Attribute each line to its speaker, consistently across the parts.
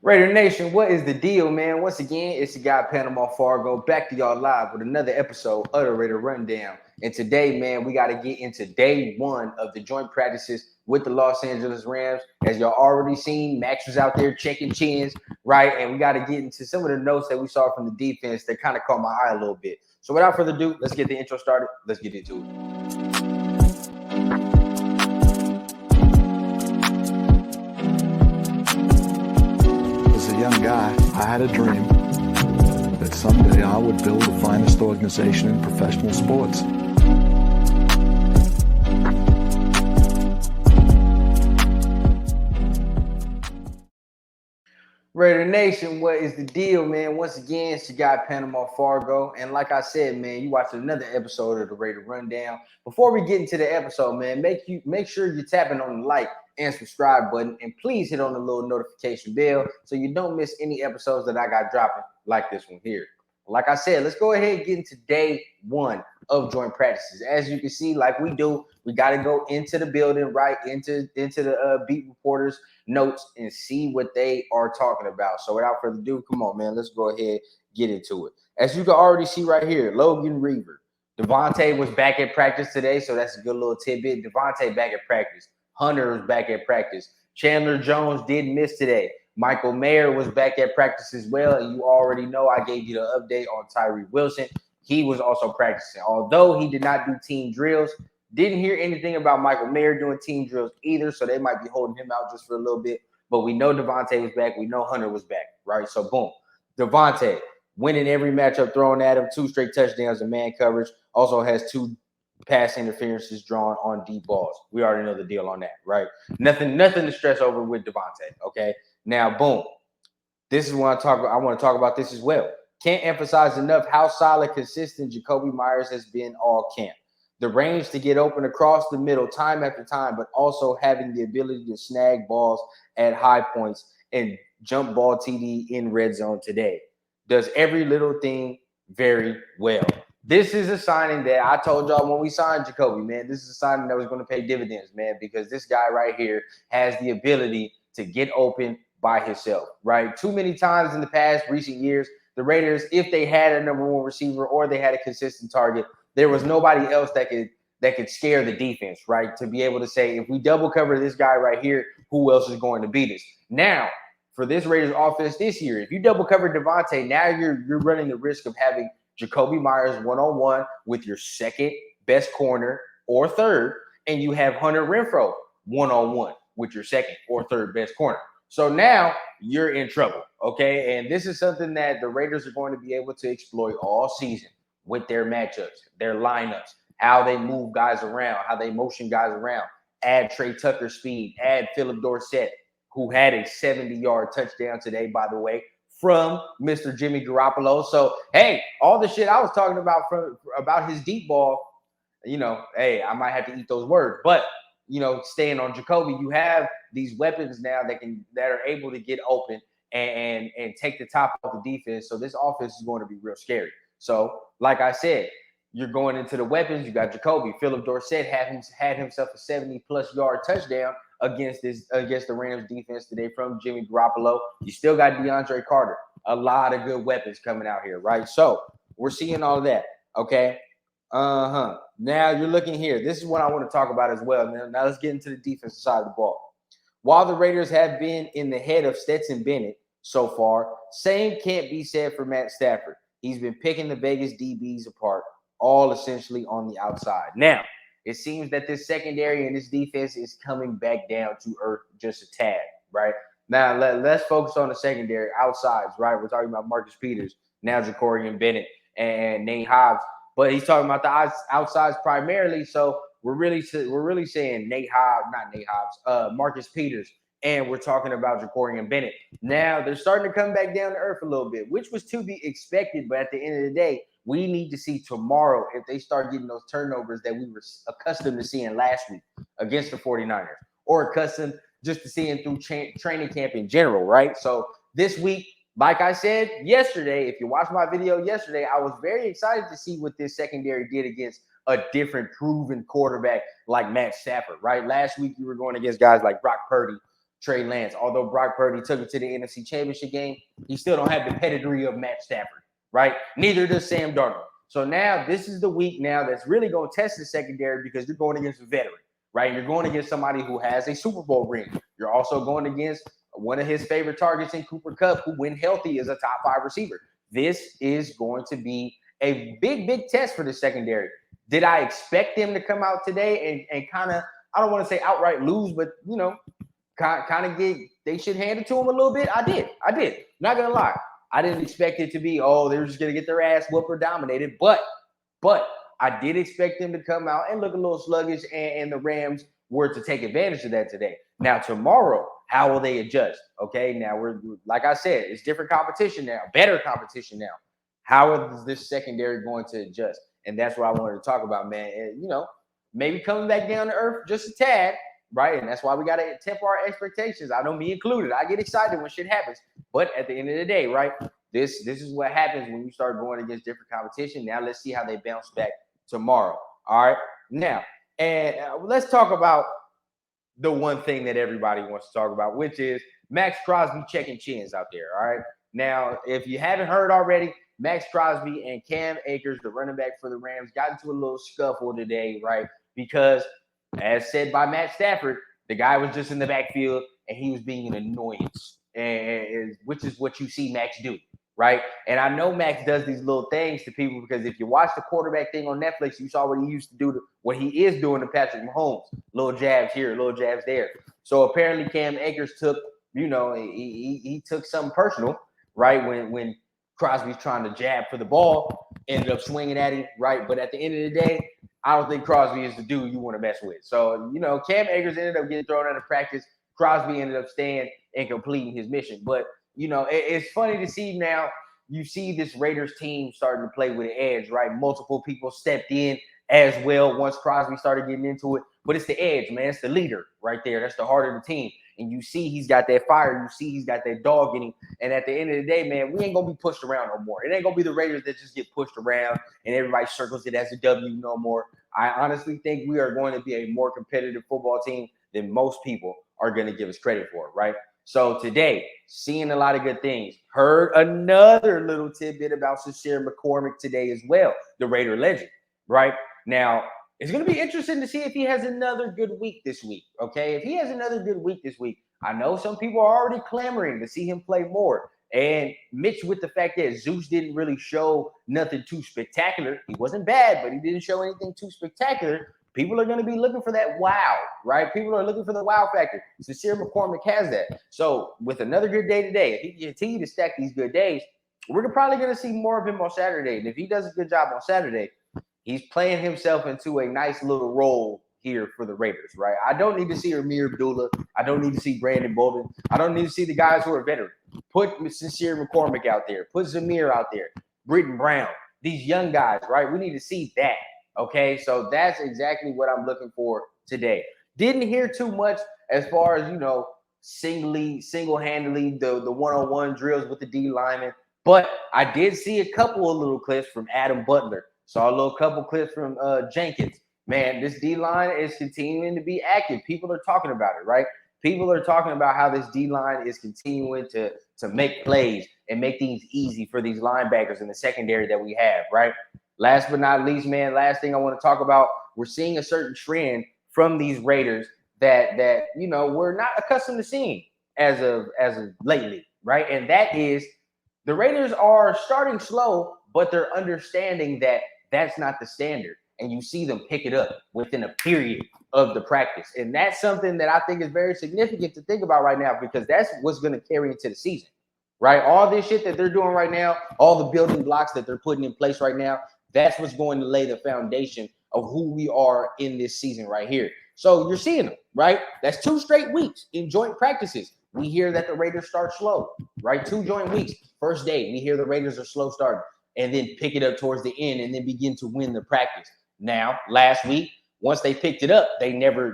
Speaker 1: Raider Nation, what is the deal, man? Once again, it's your guy Panama Fargo back to y'all live with another episode of the Raider Rundown. And today, man, we got to get into day one of the joint practices with the Los Angeles Rams. As y'all already seen, Max was out there checking chins, right? And we got to get into some of the notes that we saw from the defense that kind of caught my eye a little bit. So without further ado, let's get the intro started. Let's get into it.
Speaker 2: Young guy, I had a dream that someday I would build the finest organization in professional sports.
Speaker 1: Raider Nation, what is the deal, man? Once again, it's your guy Panama Fargo. And like I said, man, you watched another episode of the Raider Rundown. Before we get into the episode, man, make sure you're tapping on the like and subscribe button. And please hit on the little notification bell so you don't miss any episodes that I got dropping like this one here. Like I said, let's go ahead and get into day one of joint practices. As you can see, like we do, we got to go into the building, right, into the beat reporters' notes and see what they are talking about. So without further ado, come on, man, let's go ahead get into it. As you can already see right here, Logan Reaver. Devontae was back at practice today, so that's a good little tidbit. Devontae back at practice. Hunter was back at practice. Chandler Jones did miss today. Michael Mayer was back at practice as well, and you already know I gave you the update on Tyree Wilson. He was also practicing. Although he did not do team drills, didn't hear anything about Michael Mayer doing team drills either, so they might be holding him out just for a little bit. But we know Devontae was back. We know Hunter was back, right? So, boom. Devontae winning every matchup thrown at him, 2 straight touchdowns in man coverage, also has 2 pass interferences drawn on deep balls. We already know the deal on that, right? Nothing to stress over with Devontae, okay? Now, boom. This is what I want to talk about this as well. Can't emphasize enough how solid, consistent Jacoby Myers has been all camp. The range to get open across the middle time after time, but also having the ability to snag balls at high points and jump ball TD in red zone today. Does every little thing very well. This is a signing that I told y'all when we signed Jacoby, man. This is a signing that was going to pay dividends, man, because this guy right here has the ability to get open by himself, right? Too many times in the past recent years, the Raiders, if they had a number one receiver or they had a consistent target, there was nobody else that could scare the defense, right? To be able to say, if we double cover this guy right here, who else is going to beat us? Now, for this Raiders offense this year, if you double cover Devontae, now you're running the risk of having Jacoby Myers one-on-one with your second best corner or third, and you have Hunter Renfrow one-on-one with your second or third best corner. So now you're in trouble, okay? And this is something that the Raiders are going to be able to exploit all season with their matchups, their lineups, how they move guys around, how they motion guys around, add Trey Tucker speed, add Philip Dorsett, who had a 70-yard touchdown today, by the way, from Mr. Jimmy Garoppolo. So, hey, all the shit I was talking about his deep ball, you know, hey, I might have to eat those words. But, you know, staying on Jacoby, you have these weapons now that are able to get open and take the top of the defense. So this offense is going to be real scary. So, like I said, you're going into the weapons. You got Jacoby. Philip Dorsett had himself a 70-plus yard touchdown against the Rams defense today from Jimmy Garoppolo. You still got DeAndre Carter. A lot of good weapons coming out here, right? So we're seeing all of that, okay? Now you're looking here. This is what I want to talk about as well. Now let's get into the defensive side of the ball. While the Raiders have been in the head of Stetson Bennett so far, same can't be said for Matt Stafford. He's been picking the Vegas DBs apart, all essentially on the outside. Now, it seems that this secondary and this defense is coming back down to earth just a tad, right? Now, let's focus on the secondary outsides, right? We're talking about Marcus Peters, now Jacorian Bennett, and Nate Hobbs. But he's talking about the outsides primarily, so we're really saying Marcus Peters, and we're talking about Jacorian Bennett. Now, they're starting to come back down to earth a little bit, which was to be expected, but at the end of the day, we need to see tomorrow if they start getting those turnovers that we were accustomed to seeing last week against the 49ers, or accustomed just to seeing through training camp in general, right? So this week, like I said yesterday, if you watched my video yesterday, I was very excited to see what this secondary did against a different proven quarterback like Matt Stafford, right? Last week, you were going against guys like Brock Purdy, Trey Lance. Although Brock Purdy took it to the NFC Championship game, he still don't have the pedigree of Matt Stafford, right? Neither does Sam Darnold. So now this is the week now that's really going to test the secondary because you're going against a veteran, right? You're going against somebody who has a Super Bowl ring. You're also going against one of his favorite targets in Cooper Kupp, who, when healthy, is a top 5 receiver. This is going to be a big, big test for the secondary. Did I expect them to come out today and kind of, I don't want to say outright lose, but, you know, kind of get, they should hand it to them a little bit? I did. Not going to lie. I didn't expect it to be, oh, they're just going to get their ass whooped or dominated. But I did expect them to come out and look a little sluggish, and the Rams were to take advantage of that today. Now, tomorrow, how will they adjust? Okay, now we're, like I said, it's different competition now, better competition now. How is this secondary going to adjust? And that's what I wanted to talk about, man. And, you know, maybe coming back down to earth just a tad, right? And that's why we got to temper our expectations. I know, me included. I get excited when shit happens. But at the end of the day, right, this is what happens when you start going against different competition. Now let's see how they bounce back tomorrow. All right? Now, and let's talk about the one thing that everybody wants to talk about, which is Max Crosby checking chins out there. All right? Now, if you haven't heard already, Max Crosby and Cam Akers, the running back for the Rams, got into a little scuffle today, right? Because, as said by Matt Stafford, the guy was just in the backfield and he was being an annoyance, and which is what you see Max do, right? And I know Max does these little things to people because if you watch the quarterback thing on Netflix, you saw what he used to do, what he is doing to Patrick Mahomes. Little jabs here, little jabs there. So apparently Cam Akers took, you know, he took something personal, right? When Crosby's trying to jab for the ball, ended up swinging at him, right? But at the end of the day, I don't think Crosby is the dude you want to mess with. So, you know, Cam Akers ended up getting thrown out of practice. Crosby ended up staying and completing his mission. But, you know, it's funny to see now, you see this Raiders team starting to play with an edge, right? Multiple people stepped in as well once Crosby started getting into it. But it's the edge, man. It's the leader right there. That's the heart of the team. And you see he's got that fire. You see he's got that dog in him. And at the end of the day, man, we ain't going to be pushed around no more. It ain't going to be the Raiders that just get pushed around and everybody circles it as a W no more. I honestly think we are going to be a more competitive football team than most people are going to give us credit for, right? So today, seeing a lot of good things. Heard another little tidbit about Sincere McCormick today as well, the Raider legend, right? Now, it's going to be interesting to see if he has another good week this week, okay? If he has another good week this week, I know some people are already clamoring to see him play more. And Mitch, with the fact that Zeus didn't really show nothing too spectacular, he wasn't bad, but he didn't show anything too spectacular. People are going to be looking for that wow, right? People are looking for the wow factor. Sincere McCormick has that. So with another good day today, if he can continue to stack these good days, we're probably going to see more of him on Saturday. And if he does a good job on Saturday, he's playing himself into a nice little role here for the Raiders, right? I don't need to see Amir Abdullah. I don't need to see Brandon Bolden. I don't need to see the guys who are veteran. Put Sincere McCormick out there. Put Zamir out there. Britton Brown. These young guys, right? We need to see that, okay? So that's exactly what I'm looking for today. Didn't hear too much as far as, you know, single-handedly the one-on-one drills with the D linemen, but I did see a couple of little clips from Adam Butler. Saw a little couple clips from Jenkins. Man, this D-line is continuing to be active. People are talking about it, right? People are talking about how this D-line is continuing to make plays and make things easy for these linebackers in the secondary that we have, right? Last but not least, man, last thing I want to talk about, we're seeing a certain trend from these Raiders that you know, we're not accustomed to seeing as of lately, right? And that is the Raiders are starting slow, but they're understanding that that's not the standard. And you see them pick it up within a period of the practice. And that's something that I think is very significant to think about right now, because that's what's going to carry into the season, right? All this shit that they're doing right now, all the building blocks that they're putting in place right now, that's what's going to lay the foundation of who we are in this season right here. So you're seeing them, right? That's 2 straight weeks in joint practices. We hear that the Raiders start slow, right? 2 joint weeks. First day, we hear the Raiders are slow starting, and then pick it up towards the end and then begin to win the practice. Now, last week, once they picked it up, they never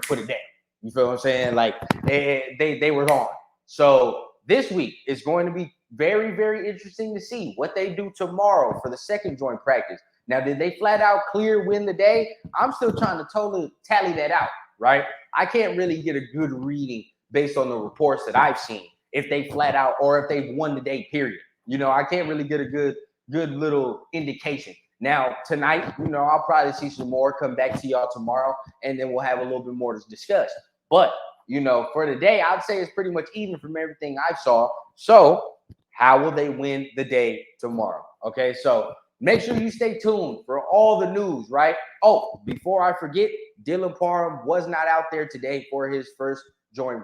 Speaker 1: put it down. You feel what I'm saying? Like they were on. So this week is going to be very, very interesting to see what they do tomorrow for the second joint practice. Now, did they flat out clear win the day? I'm still trying to totally tally that out, right? I can't really get a good reading based on the reports that I've seen, if they flat out or if they've won the day, period. You know, I can't really get a good little indication. Now, tonight, you know, I'll probably see some more, come back to y'all tomorrow, and then we'll have a little bit more to discuss. But, you know, for today, I'd say it's pretty much even from everything I saw. So, how will they win the day tomorrow? Okay, so make sure you stay tuned for all the news, right? Oh, before I forget, Dylan Parham was not out there today for his first joint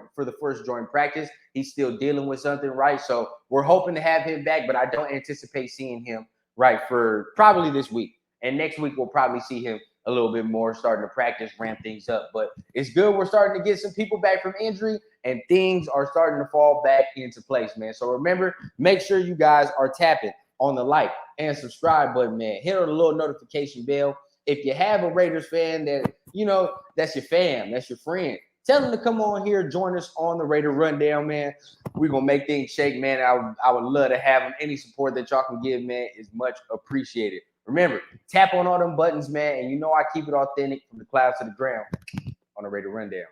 Speaker 1: practice. He's still dealing with something, right? So we're hoping to have him back, but I don't anticipate seeing him right for probably this week. And next week we'll probably see him a little bit more, starting to practice, ramp things up. But it's good we're starting to get some people back from injury, and things are starting to fall back into place, man. So remember, make sure you guys are tapping on the like and subscribe button, man. Hit on the little notification bell. If you have a Raiders fan that, you know, that's your fam, that's your friend, tell them to come on here, join us on the Raider Rundown, man. We're going to make things shake, man. I would love to have them. Any support that y'all can give, man, is much appreciated. Remember, tap on all them buttons, man, and you know I keep it authentic from the clouds to the ground on the Raider Rundown.